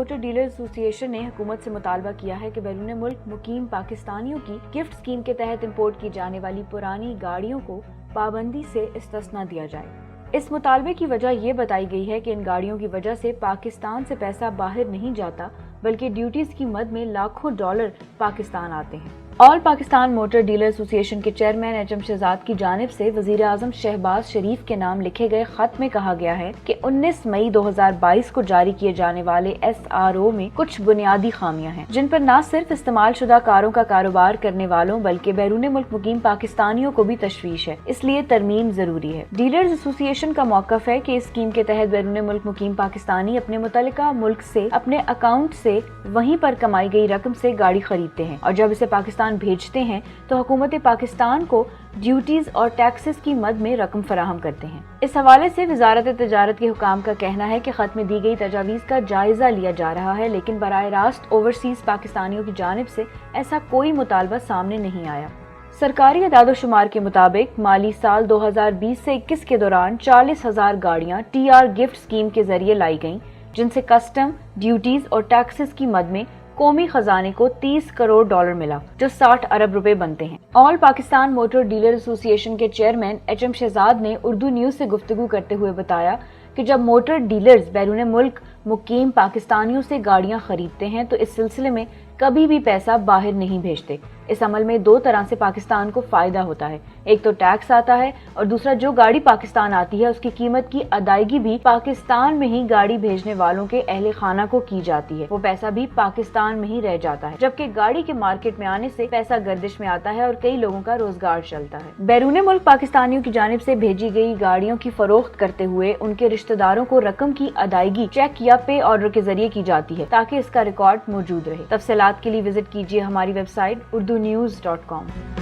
Motor dealer ایسوسی نے حکومت سے مطالبہ کیا ہے کہ بیرون ملک مقیم پاکستانیوں کی گفٹ اسکیم کے تحت امپورٹ کی جانے والی پرانی گاڑیوں کو پابندی سے استثنا دیا جائے۔ اس مطالبے کی وجہ یہ بتائی گئی ہے کہ ان گاڑیوں کی وجہ سے پاکستان سے پیسہ باہر نہیں جاتا بلکہ ڈیوٹیز کی مد میں لاکھوں ڈالر پاکستان آتے ہیں۔ آل پاکستان موٹر ڈیلر ایسوسی کے چیئرمین ایچ ایم شہزاد کی جانب سے وزیر اعظم شہباز شریف کے نام لکھے گئے خط میں کہا گیا ہے کہ 19 مئی 2022 کو جاری کیے جانے والے SRO میں کچھ بنیادی خامیاں ہیں جن پر نہ صرف استعمال شدہ کاروں کا کاروبار کرنے والوں بلکہ بیرون ملک مقیم پاکستانیوں کو بھی تشویش ہے، اس لیے ترمیم ضروری ہے۔ ڈیلرز ایسوسی کا موقف ہے کہ اس اسکیم کے تحت بیرون ملک مقیم پاکستانی اپنے متعلقہ ملک سے اپنے اکاؤنٹ سے وہیں پر کمائی گئی رقم سے گاڑی خریدتے ہیں اور جب اسے پاکستان بھیجتے ہیں تو حکومت پاکستان کو ڈیوٹیز اور ٹیکسز کی مد میں رقم فراہم کرتے ہیں۔ اس حوالے سے وزارت تجارت کے حکام کا کہنا ہے کہ خط میں دی گئی تجاویز کا جائزہ لیا جا رہا ہے لیکن براہ راست اوورسیز پاکستانیوں کی جانب سے ایسا کوئی مطالبہ سامنے نہیں آیا۔ سرکاری اعداد و شمار کے مطابق مالی سال 2020 سے 21 کے دوران 40,000 گاڑیاں TR گفٹ اسکیم کے ذریعے لائی گئیں جن سے کسٹم، ڈیوٹیز اور ٹیکسز کی مد میں قومی خزانے کو 30 کروڑ ڈالر ملا جو 60 ارب روپے بنتے ہیں۔ آل پاکستان موٹر ڈیلر ایسوسی کے چیئرمین ایچ ایم شہزاد نے اردو نیوز سے گفتگو کرتے ہوئے بتایا کہ جب موٹر ڈیلرز بیرون ملک مقیم پاکستانیوں سے گاڑیاں خریدتے ہیں تو اس سلسلے میں کبھی بھی پیسہ باہر نہیں بھیجتے۔ اس عمل میں دو طرح سے پاکستان کو فائدہ ہوتا ہے، ایک تو ٹیکس آتا ہے اور دوسرا جو گاڑی پاکستان آتی ہے اس کی قیمت کی ادائیگی بھی پاکستان میں ہی گاڑی بھیجنے والوں کے اہل خانہ کو کی جاتی ہے، وہ پیسہ بھی پاکستان میں ہی رہ جاتا ہے، جبکہ گاڑی کے مارکیٹ میں آنے سے پیسہ گردش میں آتا ہے اور کئی لوگوں کا روزگار چلتا ہے۔ بیرون ملک پاکستانیوں کی جانب سے بھیجی گئی گاڑیوں کی فروخت کرتے ہوئے ان کے رشتہ داروں کو رقم کی ادائیگی چیک یا پے آرڈر کے ذریعے کی جاتی ہے تاکہ اس کا ریکارڈ موجود رہے۔ تفصیلات کے لیے وزٹ کیجیے ہماری ویب سائٹ urdunews.com۔